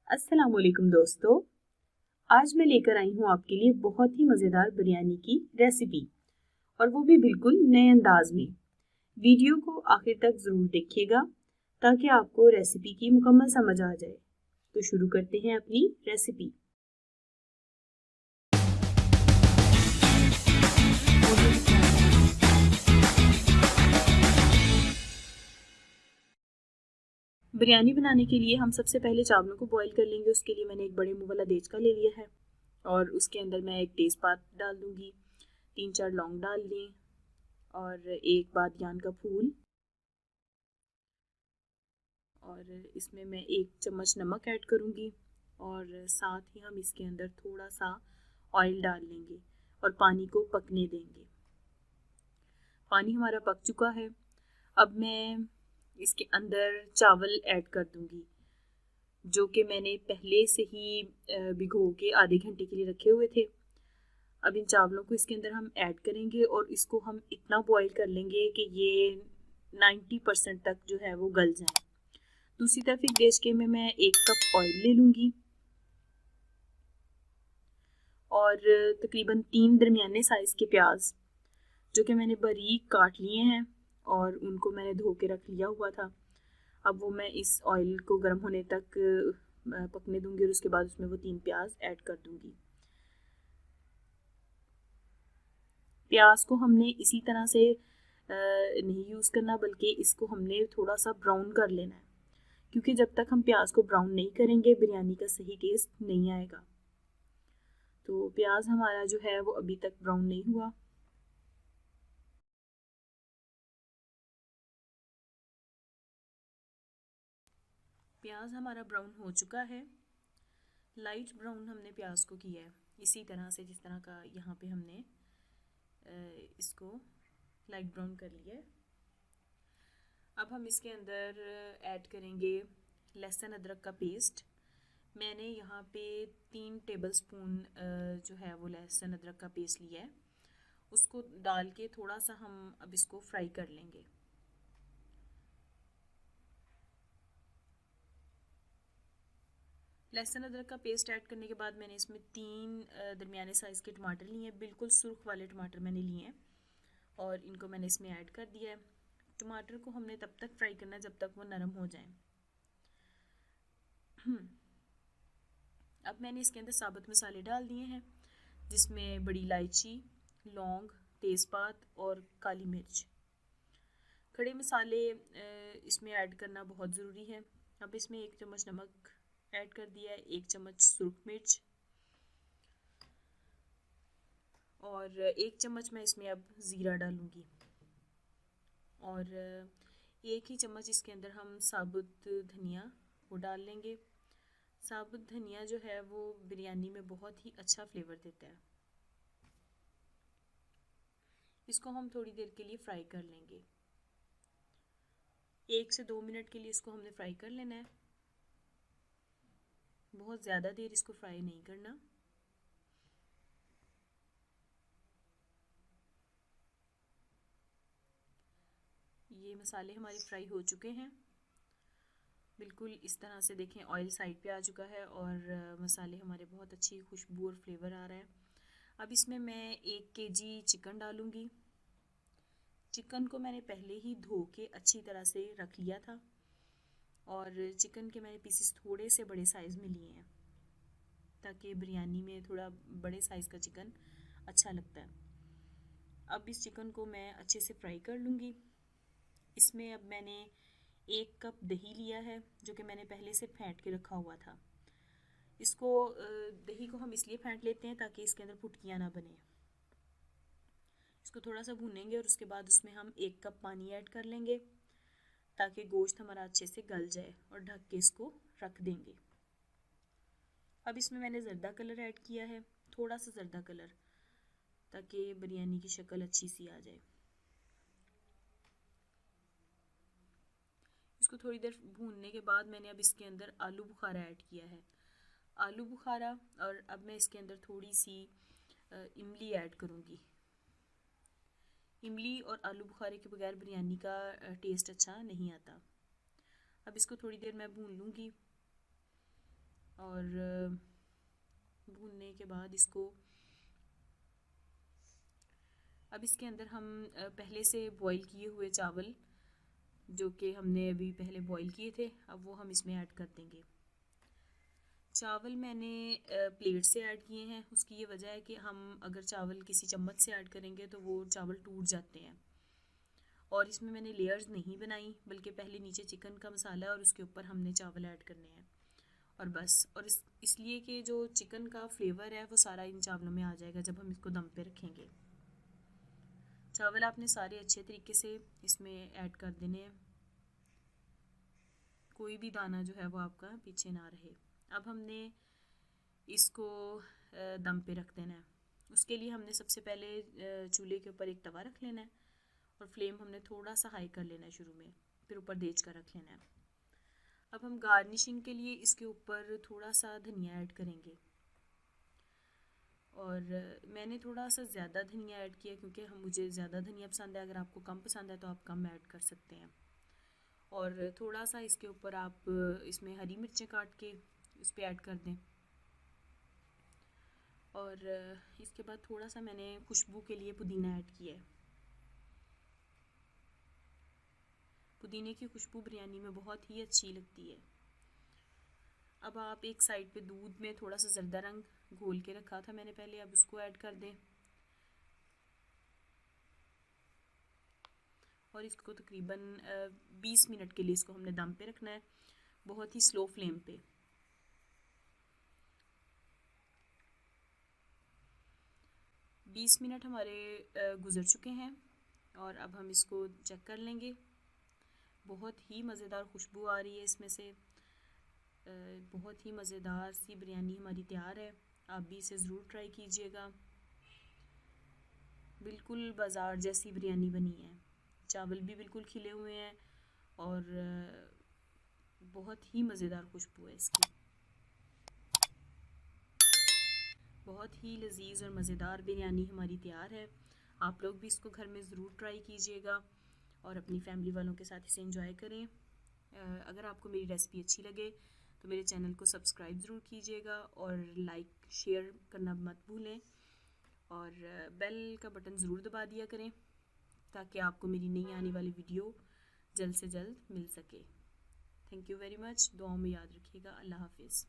अस्सलाम वालेकुम दोस्तों। आज मैं लेकर आई हूँ आपके लिए बहुत ही मज़ेदार बिरयानी की रेसिपी और वो भी बिल्कुल नए अंदाज में। वीडियो को आखिर तक ज़रूर देखिएगा ताकि आपको रेसिपी की मुकम्मल समझ आ जाए। तो शुरू करते हैं अपनी रेसिपी। बिरयानी बनाने के लिए हम सबसे पहले चावलों को बॉईल कर लेंगे। उसके लिए मैंने एक बड़े मुँह वाला देचका ले लिया है और उसके अंदर मैं एक तेज़पात डाल दूँगी, 3-4 लौंग डाल लें और एक बादियान का फूल, और इसमें मैं 1 चम्मच नमक ऐड करूँगी और साथ ही हम इसके अंदर थोड़ा सा ऑयल डाल लेंगे और पानी को पकने देंगे। पानी हमारा पक चुका है। अब मैं इसके अंदर चावल ऐड कर दूँगी जो कि मैंने पहले से ही भिगो के आधे घंटे के लिए रखे हुए थे। अब इन चावलों को इसके अंदर हम ऐड करेंगे और इसको हम इतना बॉईल कर लेंगे कि ये 90% तक जो है वो गल जाए। दूसरी तरफ एक देचके में मैं 1 कप ऑयल ले लूँगी और तकरीबन 3 दरमियाने साइज़ के प्याज जो कि मैंने बारीक काट लिए हैं और उनको मैंने धो के रख लिया हुआ था। अब वो मैं इस ऑयल को गर्म होने तक पकने दूँगी और उसके बाद उसमें वो 3 प्याज ऐड कर दूँगी। प्याज को हमने इसी तरह से नहीं यूज़ करना, बल्कि इसको हमने थोड़ा सा ब्राउन कर लेना है, क्योंकि जब तक हम प्याज को ब्राउन नहीं करेंगे बिरयानी का सही टेस्ट नहीं आएगा। तो प्याज हमारा जो है वो अभी तक ब्राउन नहीं हुआ। प्याज हमारा ब्राउन हो चुका है। लाइट ब्राउन हमने प्याज को किया है, इसी तरह से जिस तरह का यहाँ पे हमने इसको लाइट ब्राउन कर लिया है। अब हम इसके अंदर ऐड करेंगे लहसुन अदरक का पेस्ट। मैंने यहाँ पे 3 टेबलस्पून जो है वो लहसुन अदरक का पेस्ट लिया है। उसको डाल के थोड़ा सा हम अब इसको फ्राई कर लेंगे। लहसुन अदरक का पेस्ट ऐड करने के बाद मैंने इसमें 3 दरमियाने साइज़ के टमाटर लिए हैं, बिल्कुल सुर्ख वाले टमाटर मैंने लिए हैं और इनको मैंने इसमें ऐड कर दिया है। टमाटर को हमने तब तक फ्राई करना है जब तक वो नरम हो जाए। अब मैंने इसके अंदर साबुत मसाले डाल दिए हैं, जिसमें बड़ी इलायची, लौंग, तेज़पात और काली मिर्च। खड़े मसाले इसमें ऐड करना बहुत ज़रूरी है। अब इसमें 1 चम्मच नमक ऐड कर दिया है, 1 चम्मच सुरख मिर्च और 1 चम्मच मैं इसमें अब ज़ीरा डालूँगी और 1 ही चम्मच इसके अंदर हम साबुत धनिया वो डाल लेंगे। साबुत धनिया जो है वो बिरयानी में बहुत ही अच्छा फ्लेवर देता है। इसको हम थोड़ी देर के लिए फ्राई कर लेंगे। 1 से 2 मिनट के लिए इसको हमने फ्राई कर लेना है। बहुत ज़्यादा देर इसको फ्राई नहीं करना। ये मसाले हमारे फ्राई हो चुके हैं। बिल्कुल इस तरह से देखें, ऑयल साइड पे आ चुका है और मसाले हमारे बहुत अच्छी खुशबू और फ्लेवर आ रहा है। अब इसमें मैं 1 kg चिकन डालूँगी। चिकन को मैंने पहले ही धो के अच्छी तरह से रख लिया था और चिकन के मैंने पीसेस थोड़े से बड़े साइज़ में लिए हैं ताकि बिरयानी में थोड़ा बड़े साइज़ का चिकन अच्छा लगता है। अब इस चिकन को मैं अच्छे से फ्राई कर लूँगी। इसमें अब मैंने 1 कप दही लिया है जो कि मैंने पहले से फेंट के रखा हुआ था। इसको दही को हम इसलिए फेंट लेते हैं ताकि इसके अंदर फुटकियाँ ना बने। इसको थोड़ा सा भूनेंगे और उसके बाद उसमें हम 1 कप पानी ऐड कर लेंगे ताकि गोश्त हमारा अच्छे से गल जाए और ढक के इसको रख देंगे। अब इसमें मैंने ज़र्दा कलर ऐड किया है, थोड़ा सा ज़र्दा कलर, ताकि बिरयानी की शक्ल अच्छी सी आ जाए। इसको थोड़ी देर भूनने के बाद मैंने अब इसके अंदर आलू बुखारा ऐड किया है, आलू बुखारा, और अब मैं इसके अंदर थोड़ी सी इमली ऐड करूँगी। इमली और आलू बुखारे के बगैर बिरयानी का टेस्ट अच्छा नहीं आता। अब इसको थोड़ी देर मैं भून लूँगी। और भूनने के बाद इसको अब इसके अंदर हम पहले से बॉईल किए हुए चावल जो कि हमने अभी पहले बॉईल किए थे, अब वो हम इसमें ऐड कर देंगे। चावल मैंने प्लेट से ऐड किए हैं। उसकी ये वजह है कि हम अगर चावल किसी चम्मच से ऐड करेंगे तो वो चावल टूट जाते हैं। और इसमें मैंने लेयर्स नहीं बनाई, बल्कि पहले नीचे चिकन का मसाला और उसके ऊपर हमने चावल ऐड करने हैं और बस। और इसलिए कि जो चिकन का फ्लेवर है वो सारा इन चावलों में आ जाएगा जब हम इसको दम पे रखेंगे। चावल आपने सारे अच्छे तरीके से इसमें ऐड कर देने हैं, कोई भी दाना जो है वो आपका पीछे ना रहे। अब हमने इसको दम पे रख देना है। उसके लिए हमने सबसे पहले चूल्हे के ऊपर एक तवा रख लेना है और फ्लेम हमने थोड़ा सा हाई कर लेना है शुरू में, फिर ऊपर देज कर रख लेना है। अब हम गार्निशिंग के लिए इसके ऊपर थोड़ा सा धनिया ऐड करेंगे और मैंने थोड़ा सा ज़्यादा धनिया ऐड किया क्योंकि मुझे ज़्यादा धनिया पसंद है। अगर आपको कम पसंद है तो आप कम ऐड कर सकते हैं। और थोड़ा सा इसके ऊपर आप इसमें हरी मिर्चें काट के इस पर ऐड कर दें। और इसके बाद थोड़ा सा मैंने खुशबू के लिए पुदीना ऐड किया है। पुदीने की खुशबू बिरयानी में बहुत ही अच्छी लगती है। अब आप एक साइड पे दूध में थोड़ा सा जर्दा रंग घोल के रखा था मैंने पहले, अब उसको ऐड कर दें और इसको तकरीबन 20 मिनट के लिए इसको हमने दम पे रखना है, बहुत ही स्लो फ्लेम पे। बीस मिनट हमारे गुज़र चुके हैं और अब हम इसको चेक कर लेंगे। बहुत ही मज़ेदार खुशबू आ रही है इसमें से। बहुत ही मज़ेदार सी बिरयानी हमारी तैयार है। आप भी इसे ज़रूर ट्राई कीजिएगा। बिल्कुल बाज़ार जैसी बिरयानी बनी है। चावल भी बिल्कुल खिले हुए हैं और बहुत ही मज़ेदार खुशबू है इसकी। बहुत ही लजीज और मज़ेदार बिरयानी हमारी तैयार है। आप लोग भी इसको घर में ज़रूर ट्राई कीजिएगा और अपनी फैमिली वालों के साथ इसे एंजॉय करें। अगर आपको मेरी रेसिपी अच्छी लगे तो मेरे चैनल को सब्सक्राइब ज़रूर कीजिएगा और लाइक शेयर करना मत भूलें और बेल का बटन ज़रूर दबा दिया करें ताकि आपको मेरी नई आने वाली वीडियो जल्द से जल्द मिल सके। Thank you very much. दुआओं में याद रखिएगा। अल्लाह हाफिज़।